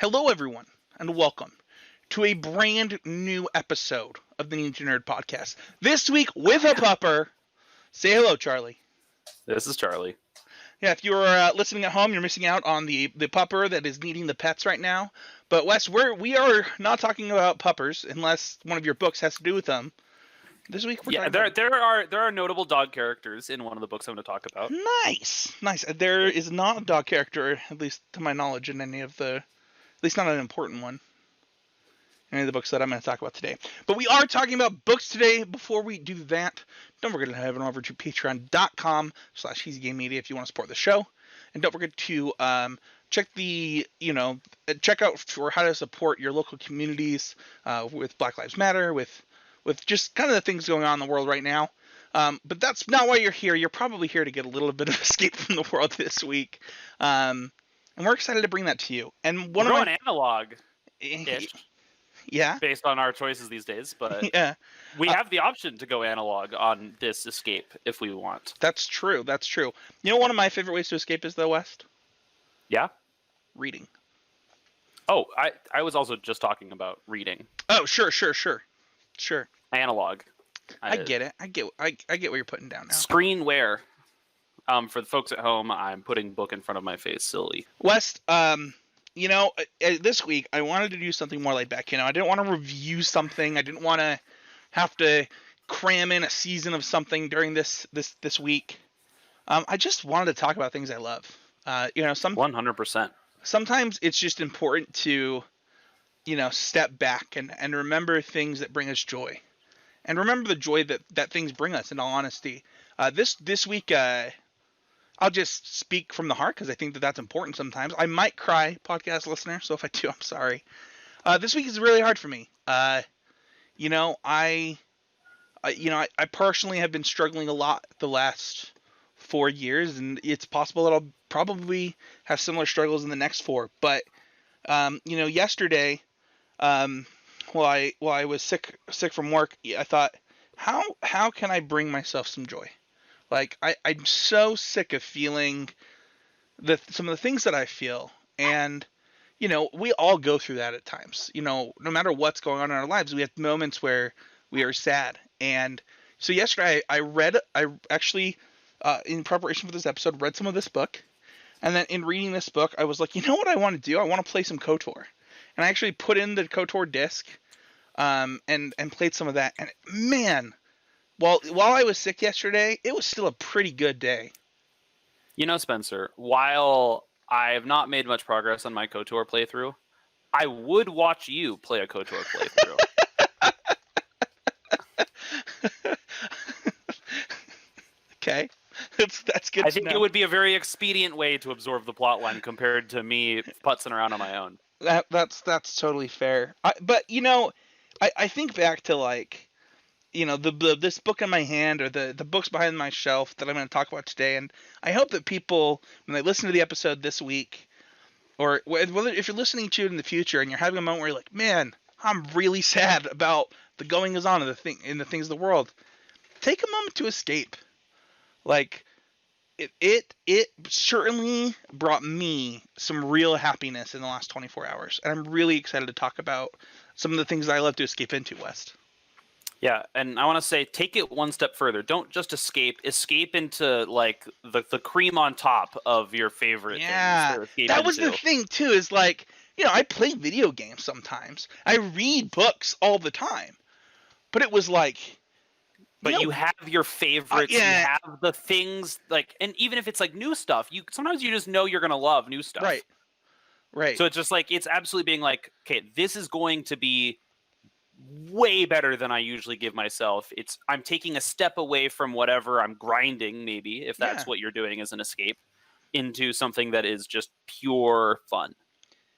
Hello, everyone, and welcome to a brand new episode of the Ninja Nerd Podcast. This week with a pupper. Say hello, Charlie. This is Charlie. Yeah, if you're listening at home, you're missing out on the pupper that is needing the pets right now. But Wes, we are not talking about puppers unless one of your books has to do with them. This week we're talking about... there are notable dog characters in one of the books I'm going to talk about. Nice. There is not a dog character, at least to my knowledge, in any of the... At least not an important one. Any of the books that I'm going to talk about today. But we are talking about books today. Before we do that, don't forget to head on over to patreon.com/HeezyGameMedia if you want to support the show. And don't forget to check out for how to support your local communities with Black Lives Matter, with just kind of the things going on in the world right now. But that's not why you're here. You're probably here to get a little bit of escape from the world this week. And we're excited to bring that to you. And we're going analog-ish. Yeah. Based on our choices these days, but yeah, we have the option to go analog on this escape if we want. That's true. You know, one of my favorite ways to escape is the West. Yeah. Reading. Oh, I was also just talking about reading. Oh, sure. Analog. I get it. I get what you're putting down now. Screenware. For the folks at home, I'm putting book in front of my face silly. West, this week I wanted to do something more laid back. I didn't want to review something. I didn't want to have to cram in a season of something during this week. I just wanted to talk about things I love. 100%. Sometimes it's just important to, step back and remember things that bring us joy, and remember the joy that things bring us. In all honesty, this week. I'll just speak from the heart because I think that's important sometimes. I might cry, podcast listener, so if I do, I'm sorry. This week is really hard for me. I personally have been struggling a lot the last 4 years, and it's possible that I'll probably have similar struggles in the next 4. But, yesterday, while I was sick from work, I thought, how can I bring myself some joy? Like, I'm so sick of feeling some of the things that I feel. And, we all go through that at times. No matter what's going on in our lives, we have moments where we are sad. And so yesterday I actually, in preparation for this episode, read some of this book. And then in reading this book, I was like, you know what I want to do? I want to play some KOTOR. And I actually put in the KOTOR disc and played some of that. And, man... While I was sick yesterday, it was still a pretty good day. Spencer, while I have not made much progress on my KOTOR playthrough, I would watch you play a KOTOR playthrough. Okay. That's good. I think it would be a very expedient way to absorb the plotline compared to me putzing around on my own. That's totally fair. But I think back to this book in my hand, or the books behind my shelf that I'm going to talk about today. And I hope that people, when they listen to the episode this week, or whether if you're listening to it in the future and you're having a moment where you're like, man, I'm really sad about the goings on of the things of the world, take a moment to escape. Like, it certainly brought me some real happiness in the last 24 hours. And I'm really excited to talk about some of the things that I love to escape into, West. Yeah, and I want to say, take it one step further. Don't just escape into the cream on top of your favorite things. Yeah, that was the thing too. Is I play video games sometimes. I read books all the time, but it was like. But you have your favorites. Yeah. You have the things and even if it's new stuff, sometimes you just know you're gonna love new stuff. Right. So it's just it's absolutely being okay, this is going to be way better than I usually give myself. I'm taking a step away from whatever I'm grinding, maybe, if that's what you're doing as an escape, into something that is just pure fun.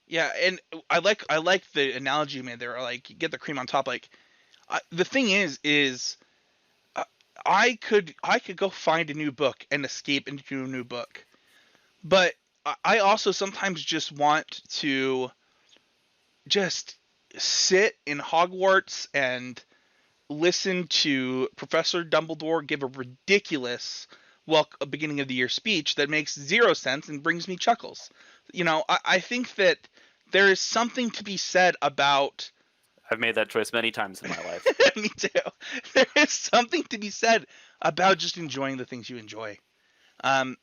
Yeah, and I like the analogy you made there. You get the cream on top. The thing is I could go find a new book and escape into a new book, but I also sometimes just want to just sit in Hogwarts and listen to Professor Dumbledore give a ridiculous beginning of the year speech that makes zero sense and brings me chuckles. I think that there is something to be said about. I've made that choice many times in my life. Me too. There is something to be said about just enjoying the things you enjoy.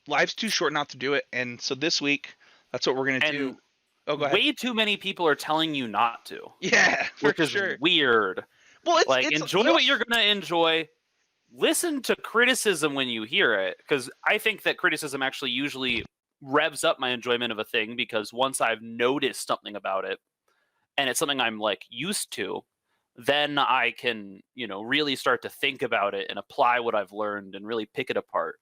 Life's too short not to do it, and so this week, that's what we're gonna do. Oh, go ahead. Way too many people are telling you not to. Yeah, for which is sure. weird. Well, it's enjoy what you're gonna enjoy. Listen to criticism when you hear it, because I think that criticism actually usually revs up my enjoyment of a thing, because once I've noticed something about it and it's something I'm like used to, then I can, really start to think about it and apply what I've learned and really pick it apart.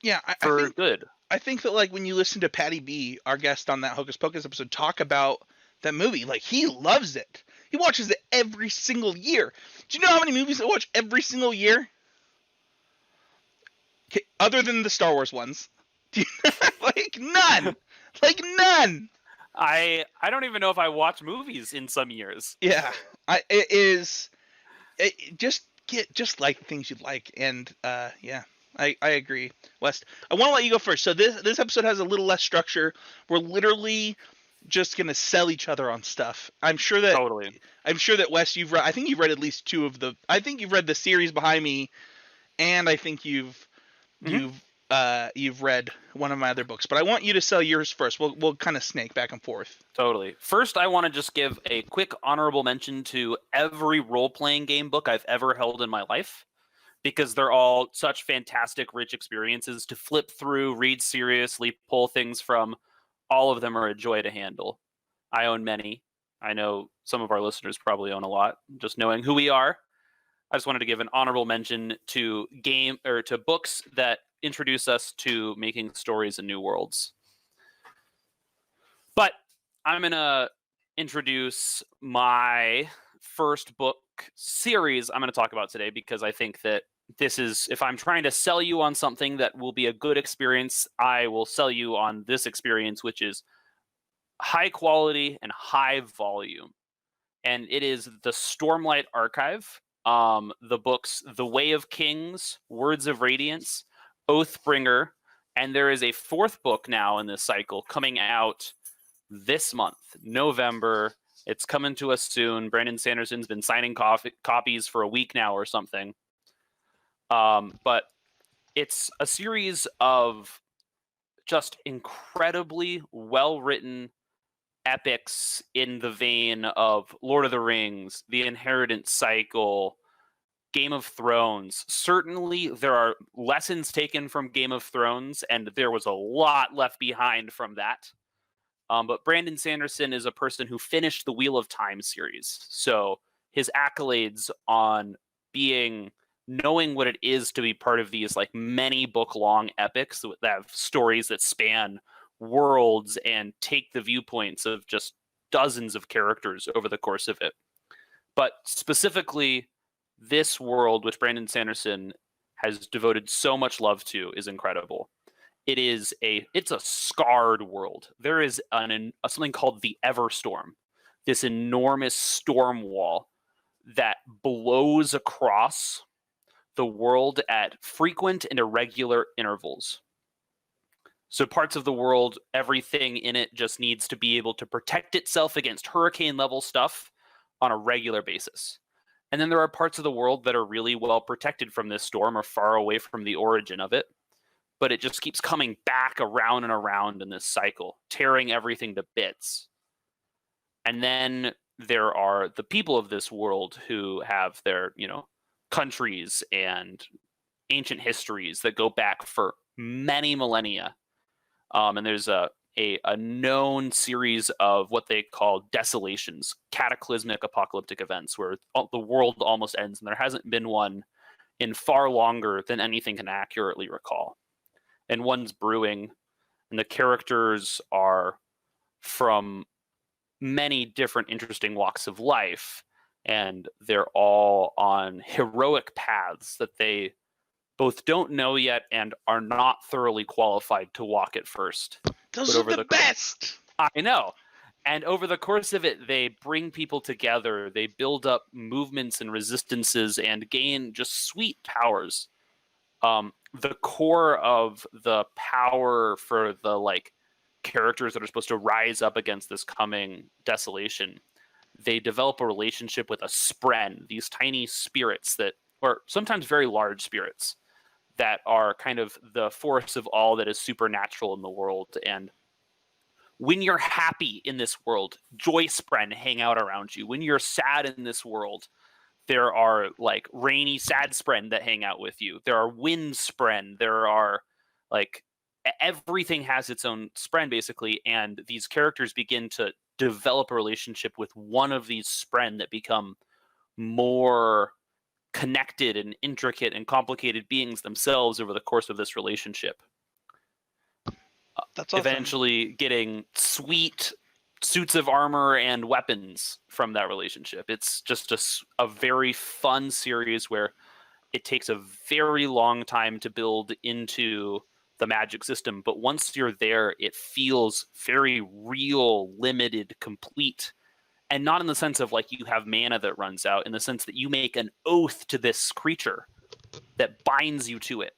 Yeah, for good. I think that like when you listen to Patty B, our guest on that Hocus Pocus episode, talk about that movie, like he loves it. He watches it every single year. Do you know how many movies I watch every single year? Okay, other than the Star Wars ones. Like none. Like none. I don't even know if I watch movies in some years. Yeah. Just like the things you like, and yeah. I agree, West. I want to let you go first. So this episode has a little less structure. We're literally just gonna sell each other on stuff. I'm sure that West, you've read. I think you've read at least two of the. I think you've read the series behind me, and I think you've read one of my other books. But I want you to sell yours first. We'll kind of snake back and forth. Totally. First, I want to just give a quick honorable mention to every role-playing game book I've ever held in my life, because they're all such fantastic, rich experiences to flip through, read seriously, pull things from. All of them are a joy to handle. I own many. I know some of our listeners probably own a lot, just knowing who we are. I just wanted to give an honorable mention to books that introduce us to making stories in new worlds. But I'm going to introduce my first book series I'm going to talk about today, because I think that this is, if I'm trying to sell you on something that will be a good experience, I will sell you on this experience, which is high quality and high volume. And it is the Stormlight Archive. The books The Way of Kings, Words of Radiance, Oathbringer, and there is a fourth book now in this cycle coming out this month, November. It's coming to us soon. Brandon Sanderson's been signing copies for a week now or something. But it's a series of just incredibly well-written epics in the vein of Lord of the Rings, The Inheritance Cycle, Game of Thrones. Certainly, there are lessons taken from Game of Thrones, and there was a lot left behind from that. But Brandon Sanderson is a person who finished the Wheel of Time series. So his accolades on knowing what it is to be part of these like many book-long epics that have stories that span worlds and take the viewpoints of just dozens of characters over the course of it. But specifically, this world, which Brandon Sanderson has devoted so much love to, is incredible. It's a scarred world. There is something called the Everstorm, this enormous storm wall that blows across the world at frequent and irregular intervals. So parts of the world, everything in it just needs to be able to protect itself against hurricane-level stuff on a regular basis. And then there are parts of the world that are really well protected from this storm or far away from the origin of it. But it just keeps coming back around and around in this cycle, tearing everything to bits. And then there are the people of this world who have their, countries and ancient histories that go back for many millennia. And there's a known series of what they call desolations, cataclysmic apocalyptic events, where the world almost ends, and there hasn't been one in far longer than anything can accurately recall. And one's brewing, and the characters are from many different interesting walks of life, and they're all on heroic paths that they both don't know yet and are not thoroughly qualified to walk at first. Those are the best! I know. And over the course of it, they bring people together, they build up movements and resistances, and gain just sweet powers. The core of the power for the characters that are supposed to rise up against this coming desolation, they develop a relationship with a spren, these tiny spirits that, or sometimes very large spirits, that are kind of the force of all that is supernatural in the world. And when you're happy in this world, joy spren hang out around you. When you're sad in this world, there are like rainy sad spren that hang out with you. There are wind spren. There are like everything has its own spren basically, and these characters begin to develop a relationship with one of these spren that become more connected and intricate and complicated beings themselves over the course of this relationship. That's awesome. Eventually getting sweet suits of armor and weapons from that relationship. It's just a very fun series where it takes a very long time to build into the magic system, but once you're there, it feels very real, limited, complete. And not in the sense of like you have mana that runs out, in the sense that you make an oath to this creature that binds you to it.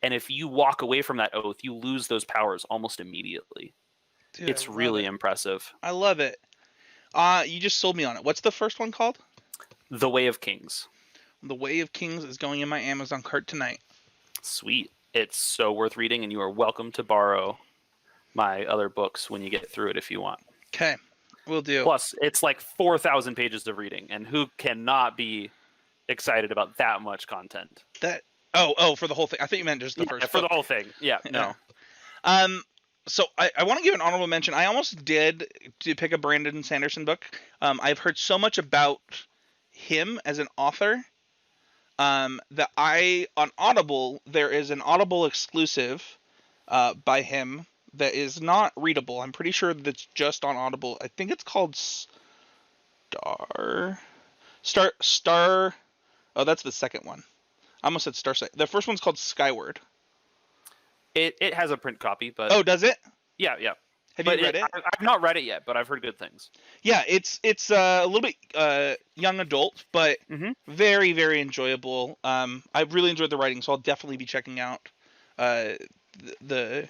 And if you walk away from that oath, you lose those powers almost immediately. Dude, it's really impressive. I love it. You just sold me on it. What's the first one called? The Way of Kings. The Way of Kings is going in my Amazon cart tonight. Sweet. It's so worth reading, and you are welcome to borrow my other books when you get through it if you want. Okay, will do. Plus, it's like 4,000 pages of reading, and who cannot be excited about that much content? Oh, for the whole thing. I thought you meant just the first. For the whole thing. Yeah, no. So I want to give an honorable mention. I almost did to pick a Brandon Sanderson book. I've heard so much about him as an author that on Audible, there is an Audible exclusive by him that is not readable. I'm pretty sure that's just on Audible. I think it's called Star. Oh, that's the second one. I almost said Starsight. The first one's called Skyward. It has a print copy, but oh, does it? Yeah. Have you read it? I've not read it yet, but I've heard good things. Yeah, it's a little bit young adult, but very, very enjoyable. I really enjoyed the writing, so I'll definitely be checking out the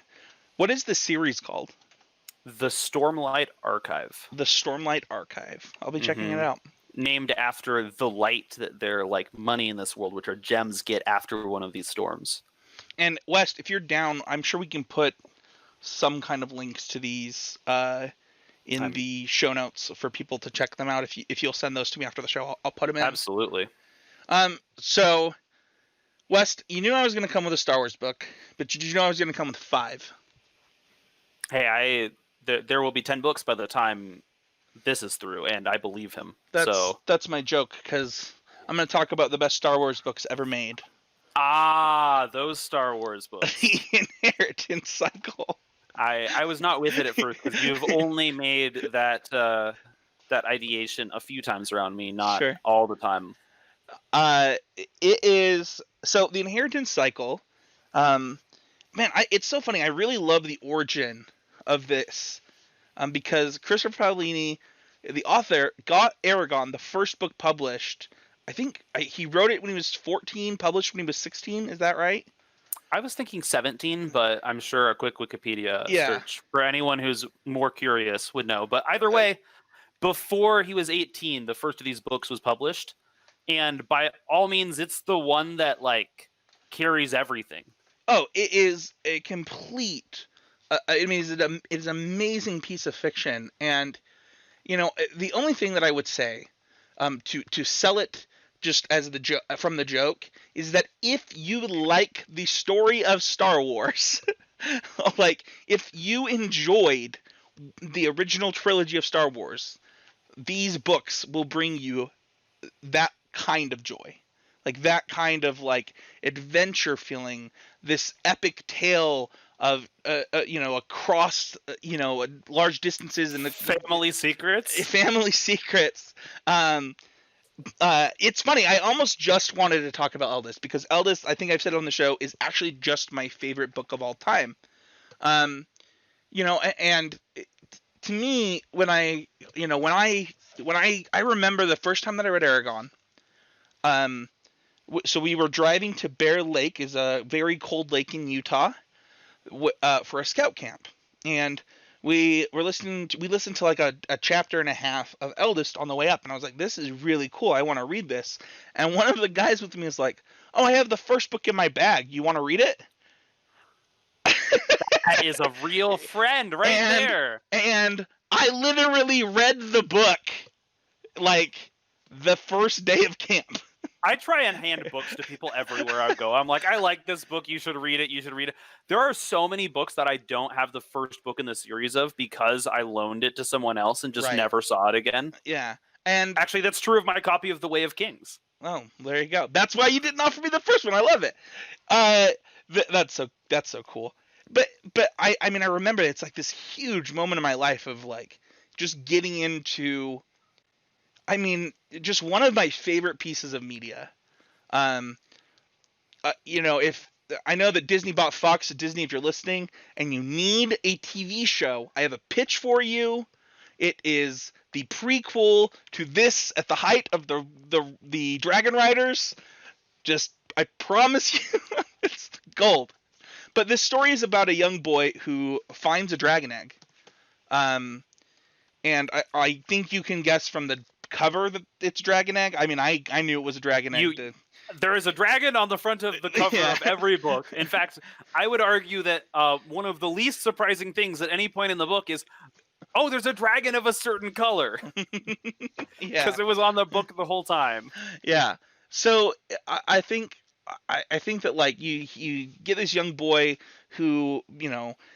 what is the series called? The Stormlight Archive. The Stormlight Archive. I'll be checking it out. Named after the light that their like money in this world, which are gems, get after one of these storms. And West, if you're down, I'm sure we can put some kind of links to these in the show notes for people to check them out. If you'll send those to me after the show, I'll put them in. Absolutely. So, West, you knew I was going to come with a Star Wars book, but did you know I was going to come with 5? Hey, there will be 10 books by the time this is through, and I believe him. That's my joke, because I'm going to talk about the best Star Wars books ever made. Ah, those Star Wars books. The Inheritance Cycle. I was not with it at first, because you've only made that ideation a few times around me, not all the time. It is so the Inheritance Cycle. It's so funny. I really love the origin of this, because Christopher Paolini, the author, got Aragon, the first book published. I think he wrote it when he was 14, published when he was 16. Is that right? I was thinking 17, but I'm sure a quick Wikipedia search for anyone who's more curious would know. But either way, before he was 18, the first of these books was published. And by all means, it's the one that like carries everything. Oh, it is a complete. It is an amazing piece of fiction, and the only thing that I would say, to sell it just as from the joke, is that if you like the story of Star Wars, like if you enjoyed the original trilogy of Star Wars, these books will bring you that kind of joy. Like that kind of like adventure feeling, this epic tale of across large distances and the family secrets. It's funny. I almost just wanted to talk about Eldest, because Eldest, I think I've said on the show, is actually just my favorite book of all time. And to me, when I remember the first time that I read Aragon. So we were driving to Bear Lake, is a very cold lake in Utah, for a scout camp. and we listened to like a chapter and a half of Eldest on the way up, and I was like, this is really cool. I want to read this. And one of the guys with me is like, oh, I have the first book in my bag. You want to read it? That is a real friend right and there. and I literally read the book like the first day of camp. I try and hand books to people everywhere I go. I'm like, I like this book. You should read it. You should read it. There are so many books that I don't have the first book in the series of because I loaned it to someone else and just Right. never saw it again. Yeah. And actually, that's true of my copy of The Way of Kings. Oh, there you go. That's why you didn't offer me the first one. I love it. That's so cool. But I mean, I remember it's like this huge moment in my life of like just getting into, I mean, just one of my favorite pieces of media. If I know that Disney bought Fox, so Disney, if you're listening and you need a TV show, I have a pitch for you. It is the prequel to this at the height of the Dragon Riders. Just, I promise you, it's gold. But this story is about a young boy who finds a dragon egg. And I think you can guess from the cover that it's dragon egg. I mean, I knew it was a dragon egg. There is a dragon on the front of the cover of every book. In fact, I would argue that one of the least surprising things at any point in the book is, oh, there's a dragon of a certain color. Because it was on the book the whole time. Yeah. So I think that like you get this young boy who,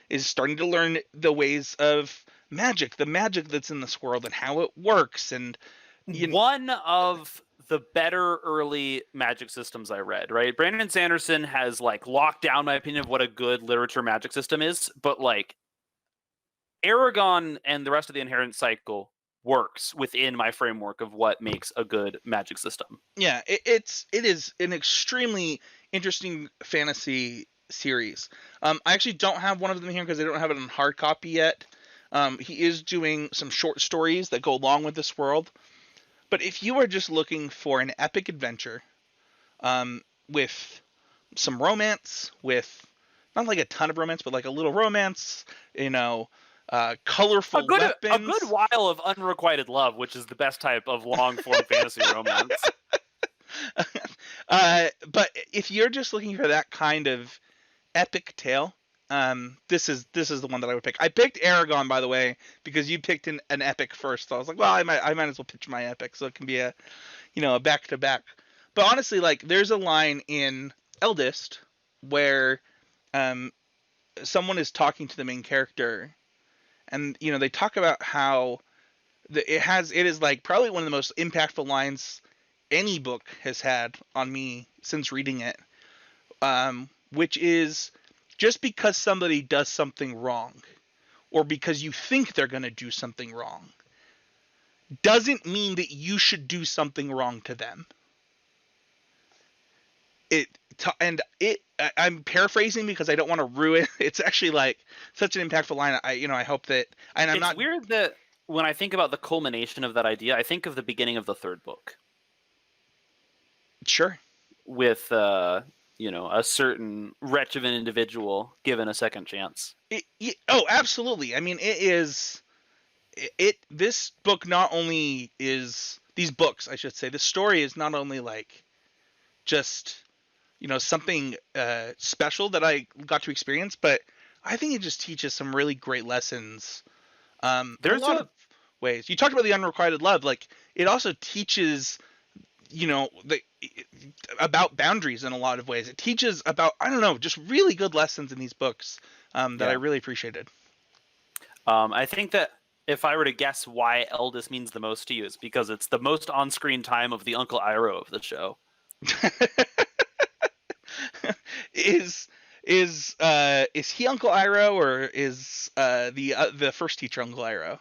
is starting to learn the ways of magic, the magic that's in this world and how it works. And one of the better early magic systems I read, right? Brandon Sanderson has like locked down my opinion of what a good literature magic system is, but like Aragon and the rest of the Inherent Cycle works within my framework of what makes a good magic system. Yeah, it is an extremely interesting fantasy series. I actually don't have one of them here because I don't have it in hard copy yet. He is doing some short stories that go along with this world. But if you are just looking for an epic adventure, with some romance, with not like a ton of romance, but like a little romance, colorful weapons. A good while of unrequited love, which is the best type of long-form fantasy romance. But if you're just looking for that kind of epic tale, this is the one that I would pick. I picked Aragon, by the way, because you picked an epic first. So I was like, well, I might as well pitch my epic, so it can be a back to back. But honestly, like, there's a line in Eldest where someone is talking to the main character, and they talk about how it is like probably one of the most impactful lines any book has had on me since reading it, which is, just because somebody does something wrong, or because you think they're going to do something wrong, doesn't mean that you should do something wrong to them. I'm paraphrasing because I don't want to ruin. It's actually like such an impactful line. I hope that. And I'm it's not weird that when I think about the culmination of that idea, I think of the beginning of the third book. Sure. With a certain wretch of an individual given a second chance. Oh, absolutely. I mean, this book not only is, these books, I should say, the story is not only like just, something special that I got to experience, but I think it just teaches some really great lessons. There's a lot of ways. You talked about the unrequited love. Like, it also teaches, about boundaries in a lot of ways. It teaches about, I don't know, just really good lessons in these books that I really appreciated. I think that if I were to guess why Eldest means the most to you, it's because it's the most on-screen time of the Uncle Iroh of the show. Is he Uncle Iroh, or is the first teacher Uncle Iroh?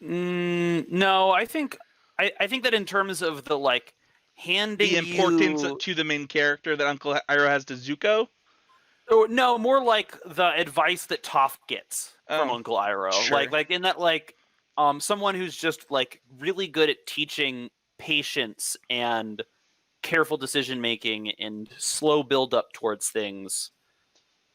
No, I think that in terms of the like handing the importance to the main character that Uncle Iroh has to Zuko. Oh, no, more like the advice that Toph gets from Uncle Iroh. Sure. Like in that, like, someone who's just like really good at teaching patience and careful decision making and slow build up towards things.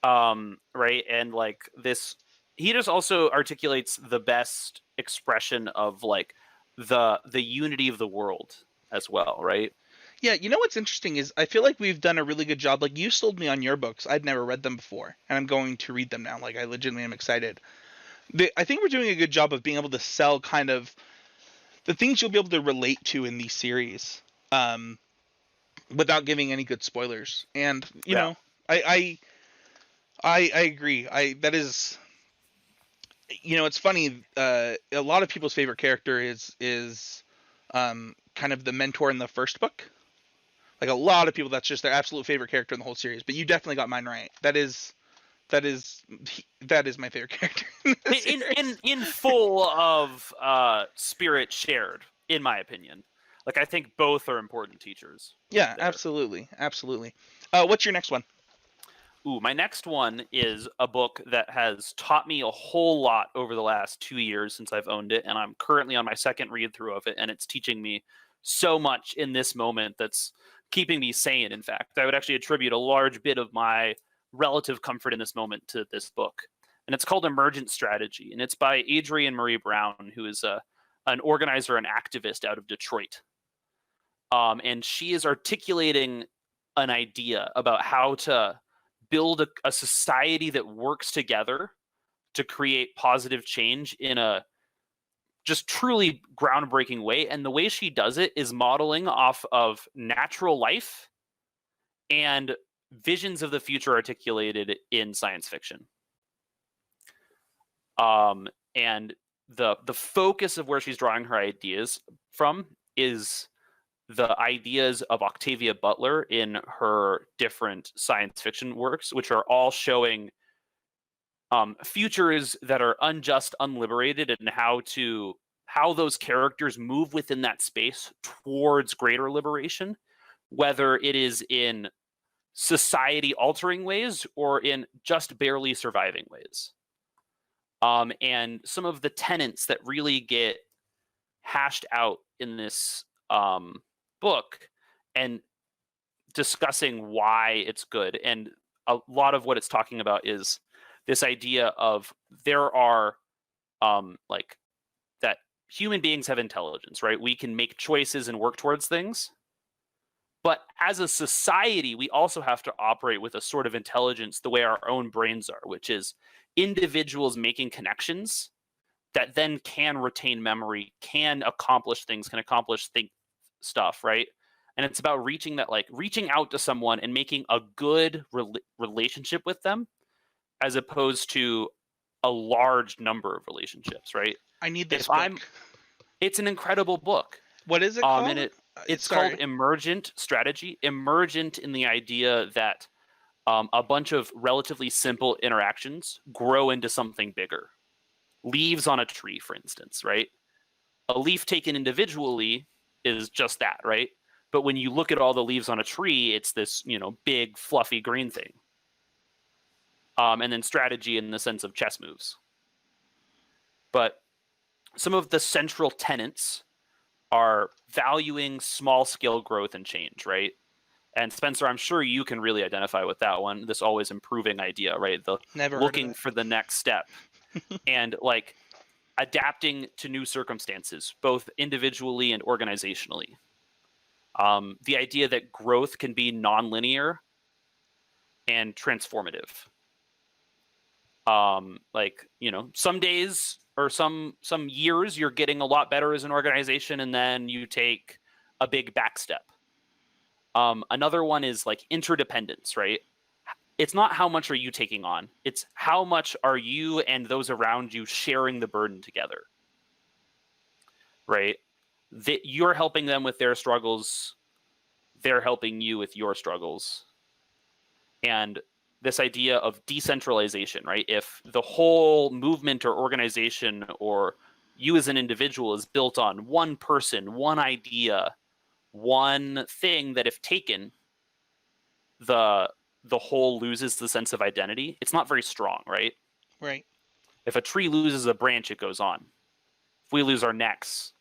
Right, and like this he just also articulates the best expression of like the unity of the world as well, right? Yeah, you know what's interesting is I feel like we've done a really good job. Like you sold me on your books. I'd never read them before, and I'm going to read them now. Like I legitimately am excited. I think we're doing a good job of being able to sell kind of the things you'll be able to relate to in these series, um, without giving any good spoilers. And you Yeah. know, I agree. That is, you know, it's funny. A lot of people's favorite character is kind of the mentor in the first book. Like a lot of people, that's just their absolute favorite character in the whole series. But you definitely got mine right. That is that is my favorite character in the series. In full of spirit shared, in my opinion. Like I think both are important teachers. Yeah, There. absolutely, absolutely. What's your next one? Ooh, my next one is a book that has taught me a whole lot over the last 2 years since I've owned it, and I'm currently on my second read through of it, and it's teaching me so much in this moment that's keeping me sane. In fact, I would actually attribute a large bit of my relative comfort in this moment to this book, and it's called Emergent Strategy, and it's by Adrienne Marie Brown, who is an organizer and activist out of Detroit, and she is articulating an idea about how to build a society that works together to create positive change in a just truly groundbreaking way. And the way she does it is modeling off of natural life and visions of the future articulated in science fiction. And the focus of where she's drawing her ideas from is the ideas of Octavia Butler in her different science fiction works, which are all showing futures that are unjust, unliberated, and how those characters move within that space towards greater liberation, whether it is in society altering ways or in just barely surviving ways. And some of the tenets that really get hashed out in this book and discussing why it's good. And a lot of what it's talking about is this idea of there are like that human beings have intelligence, right? We can make choices and work towards things. But as a society, we also have to operate with a sort of intelligence the way our own brains are, which is individuals making connections that then can retain memory, can accomplish things, can accomplish stuff, right? And it's about reaching out to someone and making a good relationship with them, as opposed to a large number of relationships, right? I need this If book. It's an incredible book. What is it called? And it's called Emergent Strategy. Emergent in the idea that a bunch of relatively simple interactions grow into something bigger. Leaves on a tree, for instance, right? A leaf taken individually is just that, right? But when you look at all the leaves on a tree, it's this, big, fluffy green thing. And then strategy in the sense of chess moves. But some of the central tenets are valuing small-scale growth and change, right? And Spencer, I'm sure you can really identify with that one, this always improving idea, right? The Never looking for the next step. And like adapting to new circumstances, both individually and organizationally. The idea that growth can be nonlinear and transformative. Some days or some years you're getting a lot better as an organization, and then you take a big back step. Another one is like interdependence, right? It's not how much are you taking on, it's how much are you and those around you sharing the burden together, right? That you're helping them with their struggles, they're helping you with your struggles. And this idea of decentralization, right? If the whole movement or organization or you as an individual is built on one person, one idea, one thing, that if taken, the whole loses the sense of identity. It's not very strong, right? Right. If a tree loses a branch, it goes on. If we lose our necks.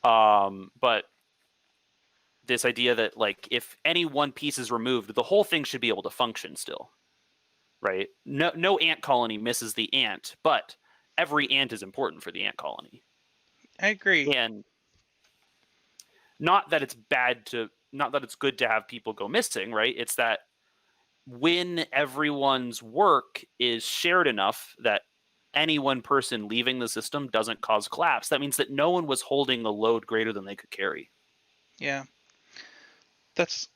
But this idea that like if any one piece is removed, the whole thing should be able to function still. right? No ant colony misses the ant, but every ant is important for the ant colony. I agree. And not that it's good to have people go missing, right? It's that when everyone's work is shared enough that any one person leaving the system doesn't cause collapse, that means that no one was holding a load greater than they could carry. Yeah. That's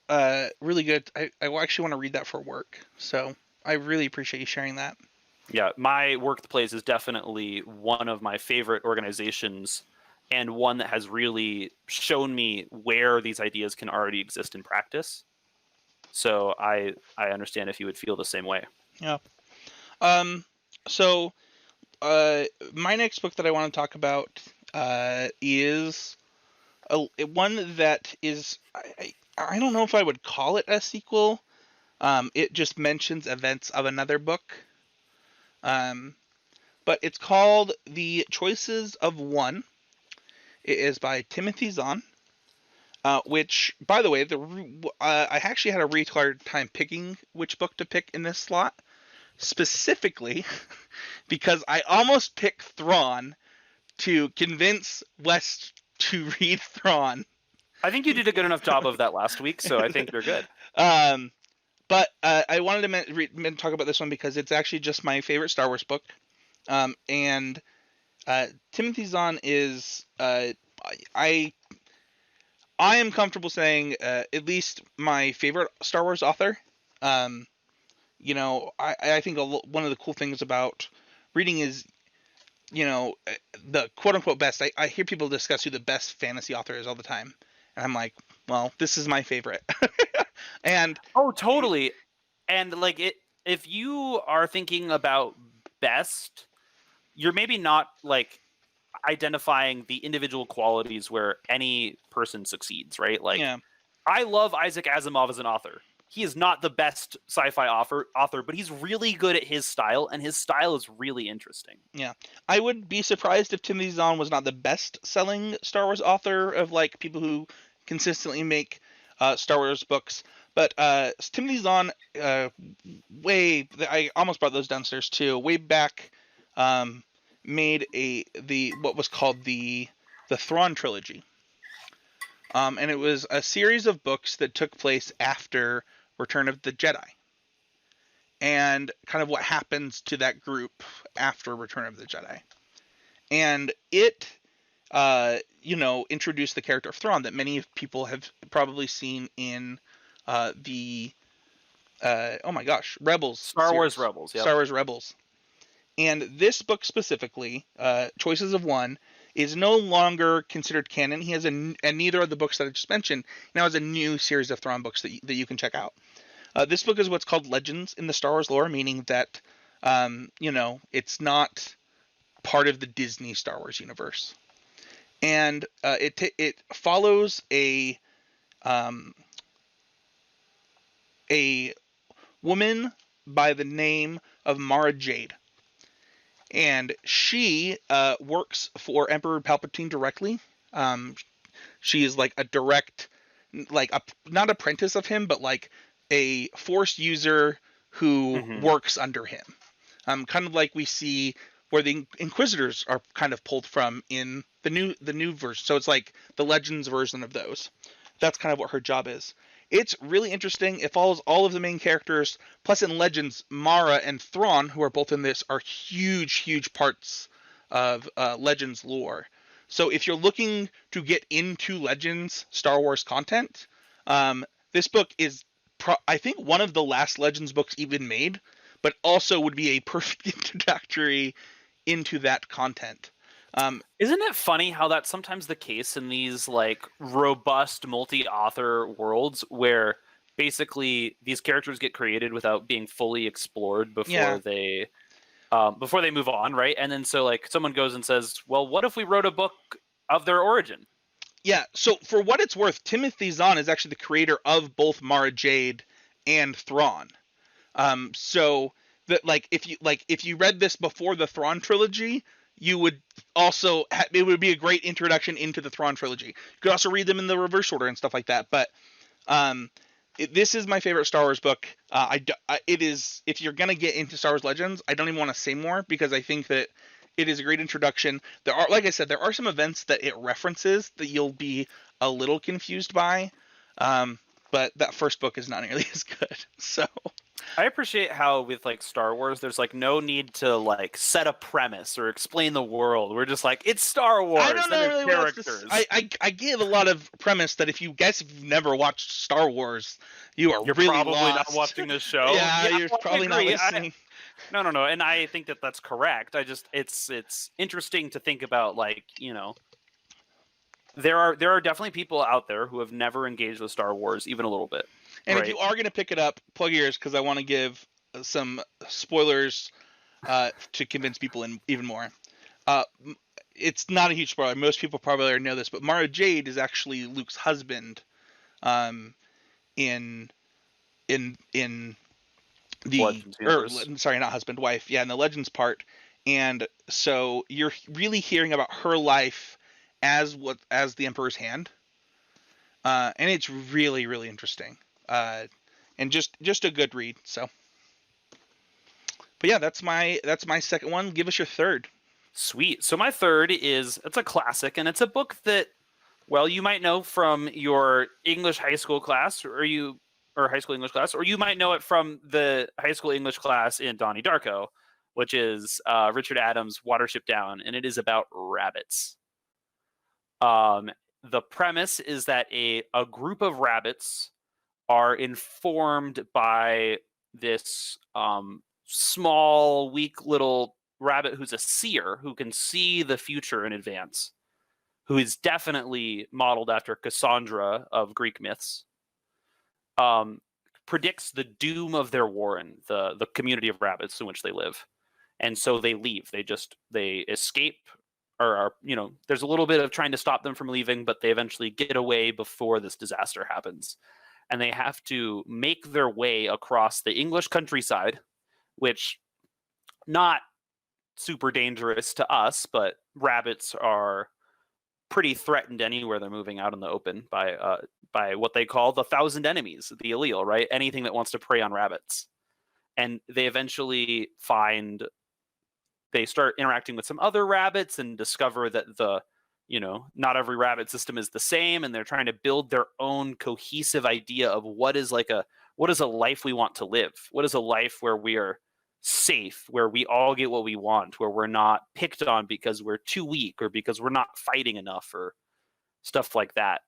really good. I actually want to read that for work. So I really appreciate you sharing that. Yeah, my workplace is definitely one of my favorite organizations, and one that has really shown me where these ideas can already exist in practice. So I understand if you would feel the same way. Yeah. So my next book that I want to talk about is one that is I don't know if I would call it a sequel. It just mentions events of another book. But it's called The Choices of One. It is by Timothy Zahn. Which, by the way, I actually had a really hard time picking which book to pick in this slot, specifically because I almost picked Thrawn to convince West to read Thrawn. I think you did a good enough job of that last week, so I think you're good. But I wanted to talk about this one because it's actually just my favorite Star Wars book. And Timothy Zahn is I am comfortable saying at least my favorite Star Wars author. You know, I think one of the cool things about reading is, you know, the quote unquote best. I hear people discuss who the best fantasy author is all the time, and I'm like, well, this is my favorite. And oh, totally. And like if you are thinking about best, you're maybe not like identifying the individual qualities where any person succeeds, right? Like, yeah. I love Isaac Asimov as an author. He is not the best sci-fi author, but he's really good at his style, and his style is really interesting. Yeah. I would be surprised if Timothy Zahn was not the best-selling Star Wars author of, like, people who consistently make Star Wars books. But Timothy Zahn, I almost brought those downstairs too. Way back, made what was called the Thrawn trilogy, and it was a series of books that took place after Return of the Jedi, and kind of what happens to that group after Return of the Jedi, and it introduced the character of Thrawn that many people have probably seen in the Rebels Star series. Wars Rebels, yeah. Star Wars Rebels. And this book specifically, Choices of One, is no longer considered canon. He has and neither of the books that I just mentioned now has a new series of Thrawn books that you can check out. This book is what's called Legends in the Star Wars lore, meaning that it's not part of the Disney Star Wars universe, and it follows a woman by the name of Mara Jade. And she works for Emperor Palpatine directly. She is like a direct, not apprentice of him, but like a Force user who works under him. Kind of like we see where the Inquisitors are kind of pulled from in the new version. So it's like the Legends version of those. That's kind of what her job is. It's really interesting. It follows all of the main characters. Plus, in Legends, Mara and Thrawn, who are both in this, are huge parts of Legends lore. So if you're looking to get into Legends Star Wars content, this book is, I think, one of the last Legends books even made, but also would be a perfect introductory into that content. Isn't it funny how that's sometimes the case in these like robust multi-author worlds where basically these characters get created without being fully explored before they move on, right? And then so like someone goes and says, well, what if we wrote a book of their origin? Yeah, so for what it's worth, Timothy Zahn is actually the creator of both Mara Jade and Thrawn. So that if you read this before the Thrawn trilogy, you would also it would be a great introduction into the Thrawn trilogy. You could also read them in the reverse order and stuff like that. But this is my favorite Star Wars book. It is, if you're gonna get into Star Wars Legends, I don't even want to say more because I think that it is a great introduction. There are, like I said, there are some events that it references that you'll be a little confused by, but that first book is not nearly as good. So I appreciate how with like Star Wars, there's like no need to like set a premise or explain the world. We're just like, it's Star Wars. I don't know really what else to characters. I give a lot of premise that if you've never watched Star Wars, you're really probably lost. not watching this show. Yeah, you're probably not listening. No, and I think that that's correct. I just it's interesting to think about, like, there are definitely people out there who have never engaged with Star Wars even a little bit. And right? If you are going to pick it up, plug your ears because I want to give some spoilers to convince people even more. It's not a huge spoiler. Most people probably already know this, but Mara Jade is actually Luke's husband in the sorry, not husband, wife. Yeah, in the Legends part. And so you're really hearing about her life as the Emperor's Hand. And it's really, really interesting. And just a good read. So, but yeah, that's my second one. Give us your third. Sweet. So my third it's a classic, and it's a book that, well, you might know from your English high school class, or high school English class, or you might know it from the high school English class in Donnie Darko, which is Richard Adams' Watership Down, and it is about rabbits. The premise is that a group of rabbits are informed by this small, weak little rabbit who's a seer, who can see the future in advance, who is definitely modeled after Cassandra of Greek myths, predicts the doom of their warren, the community of rabbits in which they live. And so they leave. They escape, or there's a little bit of trying to stop them from leaving, but they eventually get away before this disaster happens. And they have to make their way across the English countryside, which not super dangerous to us, but rabbits are pretty threatened anywhere they're moving out in the open by what they call the thousand enemies, the allele, right? Anything that wants to prey on rabbits. And they eventually they start interacting with some other rabbits and discover that not every rabbit system is the same, and they're trying to build their own cohesive idea of what is a life we want to live. What is a life where we are safe, where we all get what we want, where we're not picked on because we're too weak or because we're not fighting enough or stuff like that.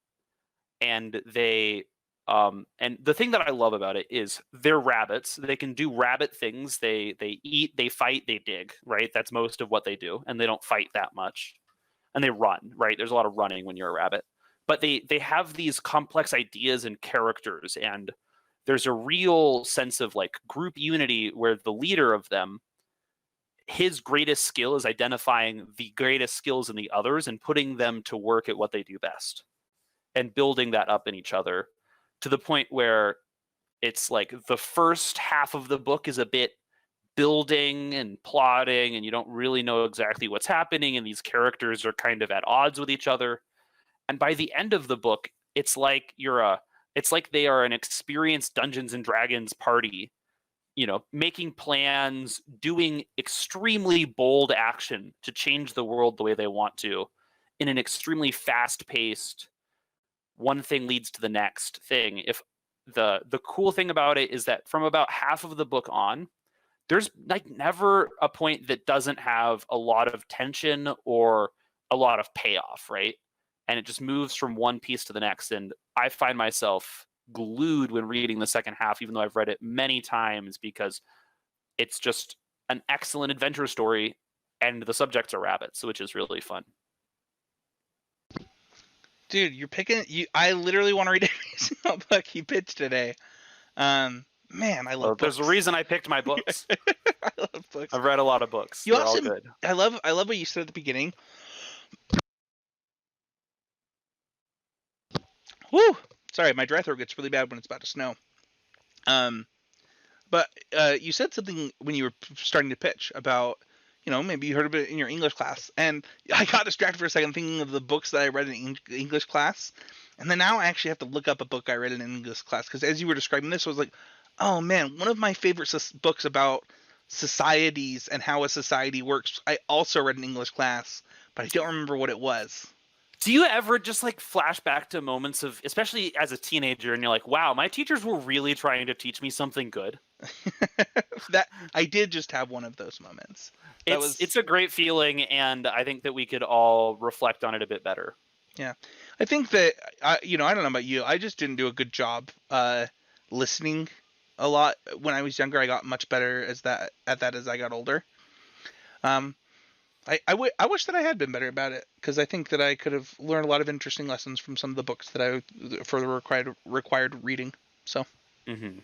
And and the thing that I love about it is they're rabbits. They can do rabbit things. They eat, they fight, they dig, right? That's most of what they do. And they don't fight that much. And they run, right? There's a lot of running when you're a rabbit. But they have these complex ideas and characters, and there's a real sense of like group unity where the leader of them, his greatest skill is identifying the greatest skills in the others and putting them to work at what they do best and building that up in each other, to the point where it's like the first half of the book is a bit building and plotting, and you don't really know exactly what's happening, and these characters are kind of at odds with each other. And by the end of the book, it's like they are an experienced Dungeons and Dragons party, making plans, doing extremely bold action to change the world the way they want to, in an extremely fast-paced, one thing leads to the next thing. If the cool thing about it is that from about half of the book on, there's like never a point that doesn't have a lot of tension or a lot of payoff, right? And it just moves from one piece to the next. And I find myself glued when reading the second half, even though I've read it many times, because it's just an excellent adventure story, and the subjects are rabbits, which is really fun. Dude, I literally want to read every single book you pitched today. Man, I love books. There's a reason I picked my books. I love books. I've read a lot of books. They're all good. I love what you said at the beginning. Woo! Sorry, my dry throat gets really bad when it's about to snow. But you said something when you were starting to pitch about, maybe you heard of it in your English class. And I got distracted for a second thinking of the books that I read in English class. And then now I actually have to look up a book I read in English class, because as you were describing this, I was like, oh man, one of my favorite books about societies and how a society works, I also read in English class, but I don't remember what it was. Do you ever just like flash back to moments of, especially as a teenager, and you're like, wow, my teachers were really trying to teach me something good? That I did just have one of those moments. It's a great feeling, and I think that we could all reflect on it a bit better. Yeah. I think that, I don't know about you, I just didn't do a good job listening a lot. When I was younger, I got much better at that as I got older. I wish that I had been better about it, because I think that I could have learned a lot of interesting lessons from some of the books that I further required reading. So. Mm-hmm.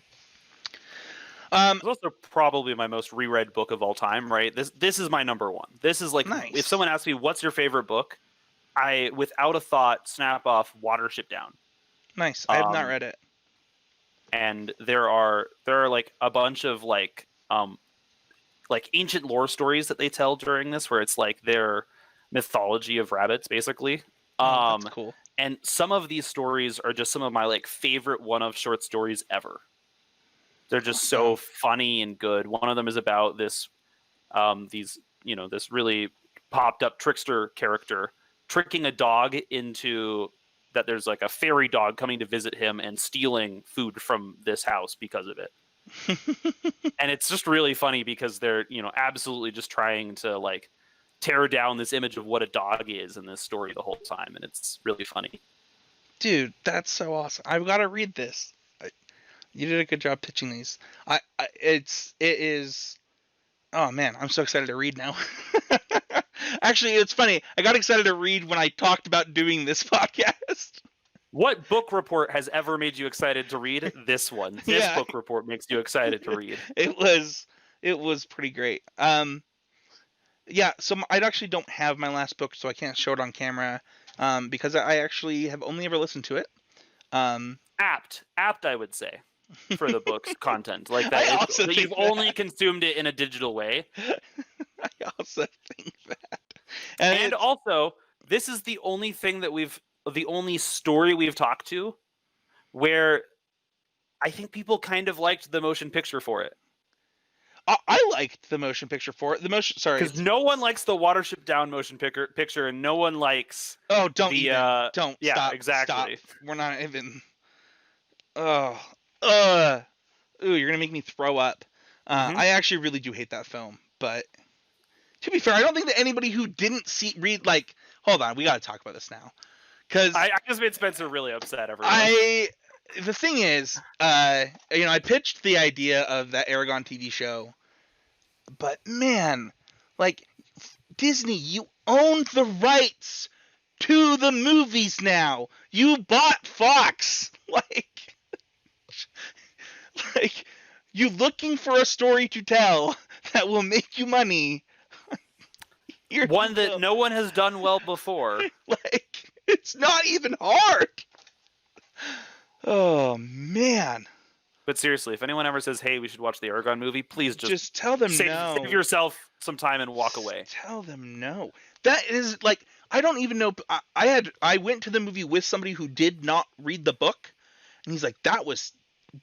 It's also probably my most reread book of all time, right? This is my number one. This is like, nice. If someone asks me, what's your favorite book? I, without a thought, snap off Watership Down. Nice. I have not read it. And there are like a bunch of like ancient lore stories that they tell during this, where it's like their mythology of rabbits, basically. That's cool. And some of these stories are just some of my like favorite one-of short stories ever. They're just so funny and good. One of them is about this this really popped up trickster character tricking a dog into that there's like a fairy dog coming to visit him and stealing food from this house because of it. And it's just really funny because they're, absolutely just trying to like tear down this image of what a dog is in this story the whole time. And it's really funny. Dude, that's so awesome. I've got to read this. You did a good job pitching these. It is. Oh man, I'm so excited to read now. Actually, it's funny. I got excited to read when I talked about doing this podcast. What book report has ever made you excited to read? This one. This book report makes you excited to read. It was pretty great. Yeah. So I actually don't have my last book, so I can't show it on camera. Because I actually have only ever listened to it. Apt, I would say, for the book's content. Like that, you've only consumed it in a digital way. I also think that. And also, this is the only thing that the only story we've talked to where I think people kind of liked the motion picture for it. I liked the motion picture for it. Because no one likes the Watership Down motion picture, and no one likes. Oh, don't yeah, stop, exactly. Stop. We're not even. Ooh, you're gonna make me throw up. I actually really do hate that film, but to be fair, I don't think that anybody who didn't read like. Hold on, we gotta talk about this now, because I just made Spencer really upset. Everyone. The thing is, I pitched the idea of that Aragon TV show, but man, like Disney, you own the rights to the movies now. You bought Fox, like you looking for a story to tell that will make you money. One that no one has done well before. Like, it's not even hard. Oh man. But seriously, if anyone ever says, "Hey, we should watch the Aragon movie," please just tell them no. Save yourself some time and walk away. Tell them no. That is like, I don't even know. I went to the movie with somebody who did not read the book, and he's like, "That was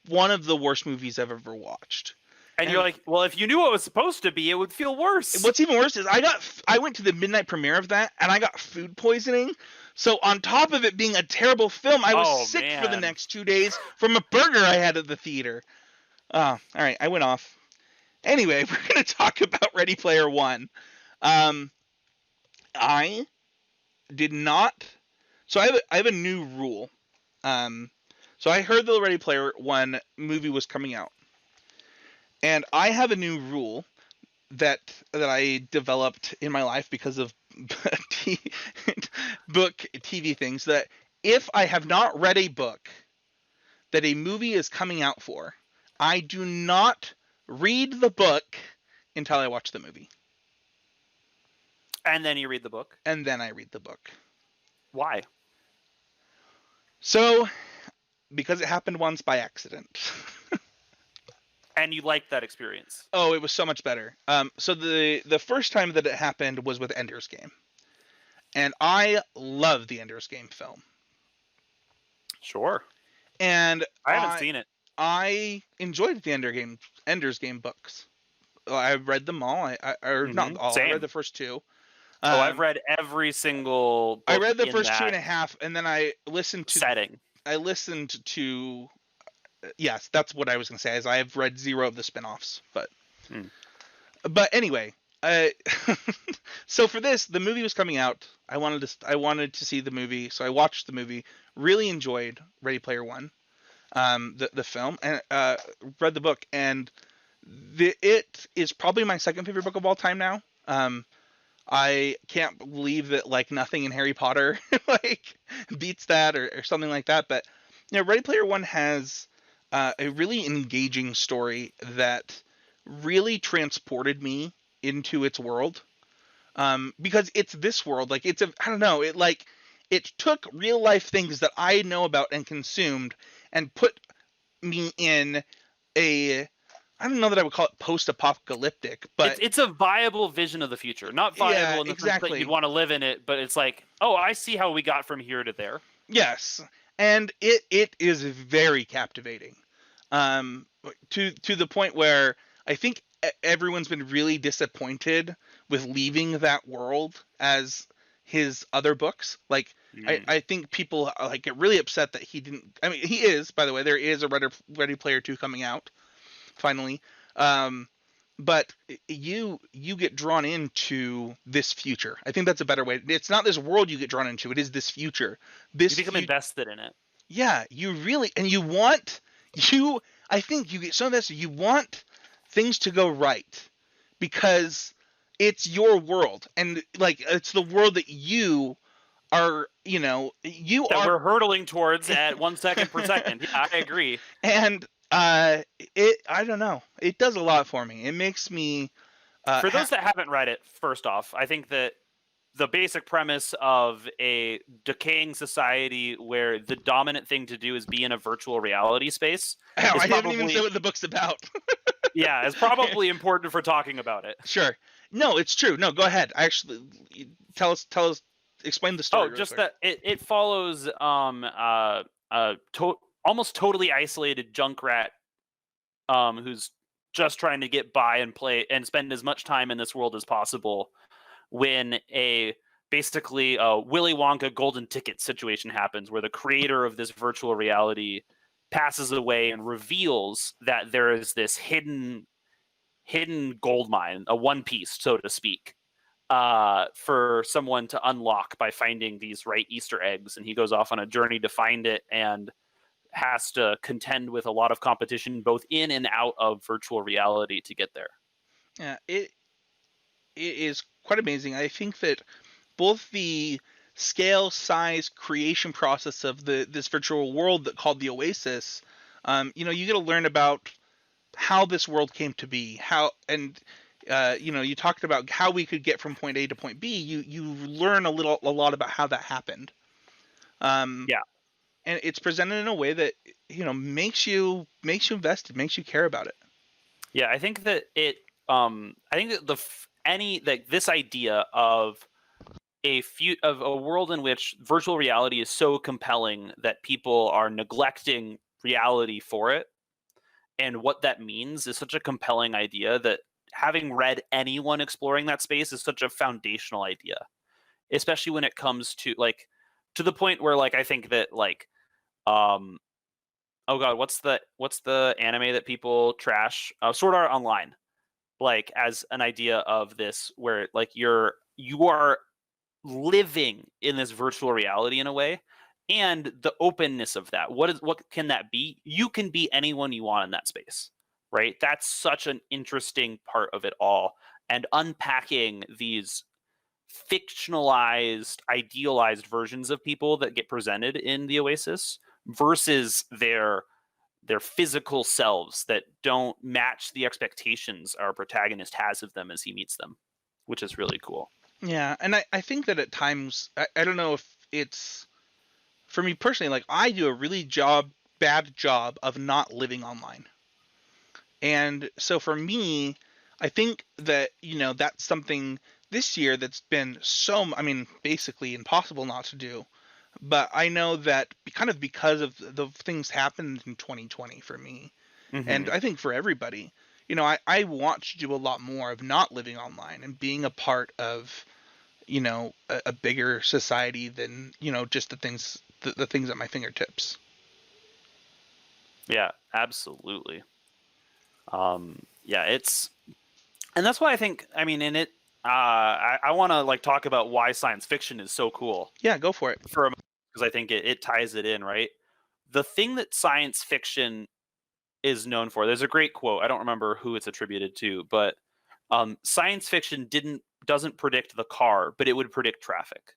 one of the worst movies I've ever watched." And you're like, well, if you knew what it was supposed to be, it would feel worse. What's even worse is I went to the midnight premiere of that, and I got food poisoning. So on top of it being a terrible film, I was sick for the next 2 days from a burger I had at the theater. All right, I went off. Anyway, we're going to talk about Ready Player One. I did not. So I have a new rule. So I heard the Ready Player One movie was coming out. And I have a new rule that I developed in my life because of book TV things, that if I have not read a book that a movie is coming out for, I do not read the book until I watch the movie. And then you read the book? And then I read the book. Why? So, because it happened once by accident. And you liked that experience? Oh, it was so much better. So the first time that it happened was with Ender's Game, and I love the Ender's Game film, Sure. and I haven't seen it. I enjoyed the Ender's Game books. I read them all. Or not all. I read Same. the first two. I've read every single book I read the in first two that and a half, and then I listened to setting. yes, that's what I was gonna say. Is I have read 0 of the spin-offs, but Hmm. but anyway, so for this, the movie was coming out. I wanted to see the movie, so I watched the movie. Really enjoyed Ready Player One, the film, and read the book, and it is probably my second favorite book of all time now. I can't believe that like nothing in Harry Potter like beats that or something like that. But Ready Player One has a really engaging story that really transported me into its world. Because it's this world, like I don't know, it took real life things that I know about and consumed and put me in a I don't know that I would call it post-apocalyptic, but It's a viable vision of the future. Not yeah, viable in the sense that exactly. you'd want to live in it, but it's like, oh, I see how we got from here to there. Yes, and it is very captivating, to the point where I think everyone's been really disappointed with leaving that world as his other books. Like I think people like get really upset that he didn't. I mean, he is, by the way, there is a Ready Player 2 coming out finally. But you get drawn into this future. I think that's a better way. It's not this world you get drawn into. It is this future. You become invested in it. Yeah, you really and you want you. I think you get so invested. You want things to go right because it's your world and like it's the world that you are. We're hurtling towards at 1 second per second. Yeah, I agree. And I don't know. It does a lot for me. It makes me. For those that haven't read it, first off, I think that the basic premise of a decaying society where the dominant thing to do is be in a virtual reality space. I haven't even said what the book's about. Yeah, it's probably important for talking about it. Sure. No, it's true. No, go ahead. Actually, tell us. Explain the story. Oh, just that it follows almost totally isolated Junkrat, who's just trying to get by and play and spend as much time in this world as possible. When basically a Willy Wonka golden ticket situation happens, where the creator of this virtual reality passes away and reveals that there is this hidden gold mine, a One Piece, so to speak, for someone to unlock by finding these right Easter eggs. And he goes off on a journey to find it and has to contend with a lot of competition both in and out of virtual reality to get there. Yeah, it is quite amazing. I think that both the scale, size, creation process of this virtual world that called the Oasis, you get to learn about how this world came to be, you talked about how we could get from point A to point B. You learn a lot about how that happened. Yeah. And it's presented in a way that makes you invested, makes you care about it. Yeah, I think that this idea of a world in which virtual reality is so compelling that people are neglecting reality for it, and what that means is such a compelling idea that having read anyone exploring that space is such a foundational idea, especially when it comes to to the point where I think that oh god, what's the anime that people trash? Sword Art Online, as an idea of this where you are living in this virtual reality in a way, and the openness of that. What can that be? You can be anyone you want in that space, right? That's such an interesting part of it all, and unpacking these fictionalized, idealized versions of people that get presented in the Oasis versus their physical selves that don't match the expectations our protagonist has of them as he meets them, which is really cool. Yeah, and I think that at times, I don't know if it's, for me personally, I do a really bad job of not living online. And so for me, I think that, that's something this year that's been I mean, basically impossible not to do. But I know that kind of because of the things happened in 2020 for me, and Hmm. I think for everybody, I want to do a lot more of not living online and being a part of, a bigger society than, just the things at my fingertips. Yeah, absolutely. Yeah, and that's why I think, I mean, in it, I want to like talk about why science fiction is so cool Yeah, go for it. for a because I think it ties it in, right? The thing that science fiction is known for, there's a great quote. I don't remember who it's attributed to, but science fiction doesn't predict the car, but it would predict traffic,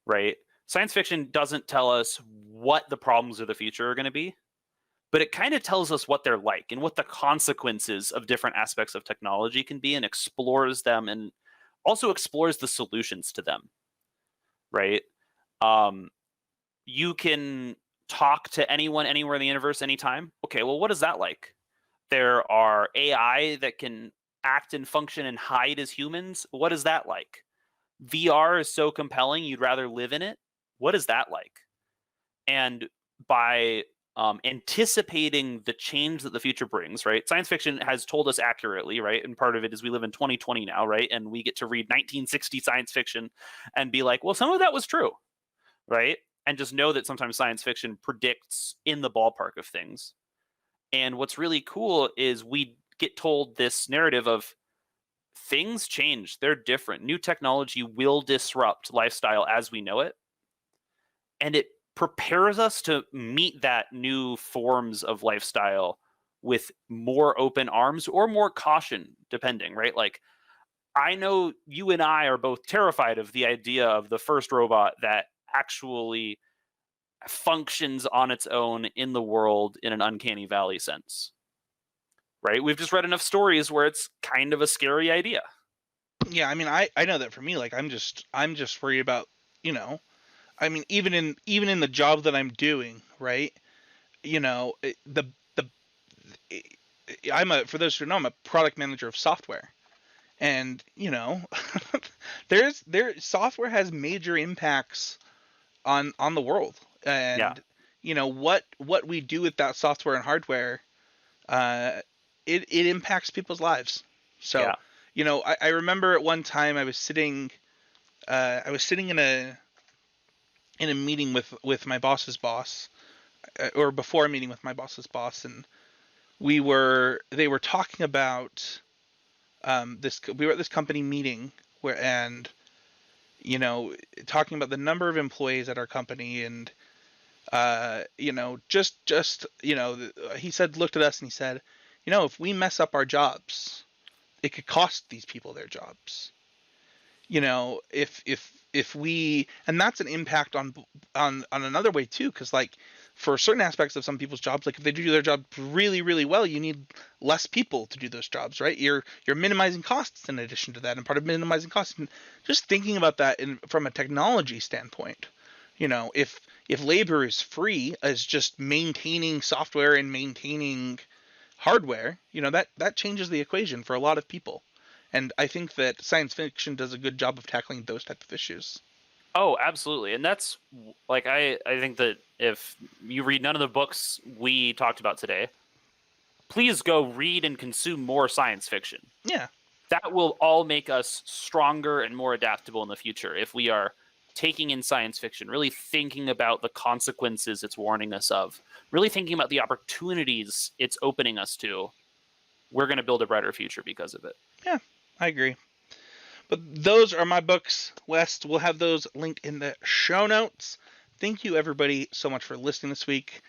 right? Science fiction doesn't tell us what the problems of the future are going to be, but it kind of tells us what they're like and what the consequences of different aspects of technology can be and explores them and also explores the solutions to them, right? Um, you can talk to anyone anywhere in the universe anytime. Okay, well, what is that like? There are AI that can act and function and hide as humans. What is that like? VR is so compelling, you'd rather live in it. What is that like? And by anticipating the change that the future brings, right? Science fiction has told us accurately, right? And part of it is we live in 2020 now, right? And we get to read 1960 science fiction and be like, well, some of that was true, right? And just know that sometimes science fiction predicts in the ballpark of things. And what's really cool is we get told this narrative of things change, they're different. New technology will disrupt lifestyle as we know it. And it prepares us to meet that new forms of lifestyle with more open arms or more caution, depending, right? Like, I know you and I are both terrified of the idea of the first robot that actually functions on its own in the world in an uncanny valley sense, right? We've just read enough stories where it's kind of a scary idea. Yeah, I mean, I know that for me, like I'm just worried about, you know, I mean, even in the job that I'm doing, right? The for those who know, I'm a product manager of software, and there software has major impacts on the world, Yeah. and what we do with that software and hardware, uh, it impacts people's lives. So, Yeah. I remember at one time I was sitting in a meeting with my boss's boss, or before a meeting with my boss's boss, and they were talking about we were at this company meeting where and you know talking about the number of employees at our company, and just he said, looked at us and he said, if we mess up our jobs, it could cost these people their jobs. If we, and that's an impact on another way too, because like for certain aspects of some people's jobs, like if they do their job really really well, you need less people to do those jobs, right? You're minimizing costs in addition to that, and part of minimizing costs, and just thinking about that from a technology standpoint, if labor is free as just maintaining software and maintaining hardware, that changes the equation for a lot of people. And I think that science fiction does a good job of tackling those type of issues. Oh, absolutely. And that's like I think that if you read none of the books we talked about today, please go read and consume more science fiction. Yeah. That will all make us stronger and more adaptable in the future if we are taking in science fiction, really thinking about the consequences it's warning us of, really thinking about the opportunities it's opening us to. We're going to build a brighter future because of it. Yeah, I agree. But those are my books, West. We'll have those linked in the show notes. Thank you, everybody, so much for listening this week.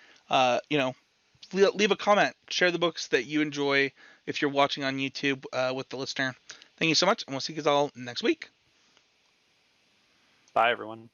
Leave a comment. Share the books that you enjoy if you're watching on YouTube with the listener. Thank you so much, and we'll see you all next week. Bye, everyone.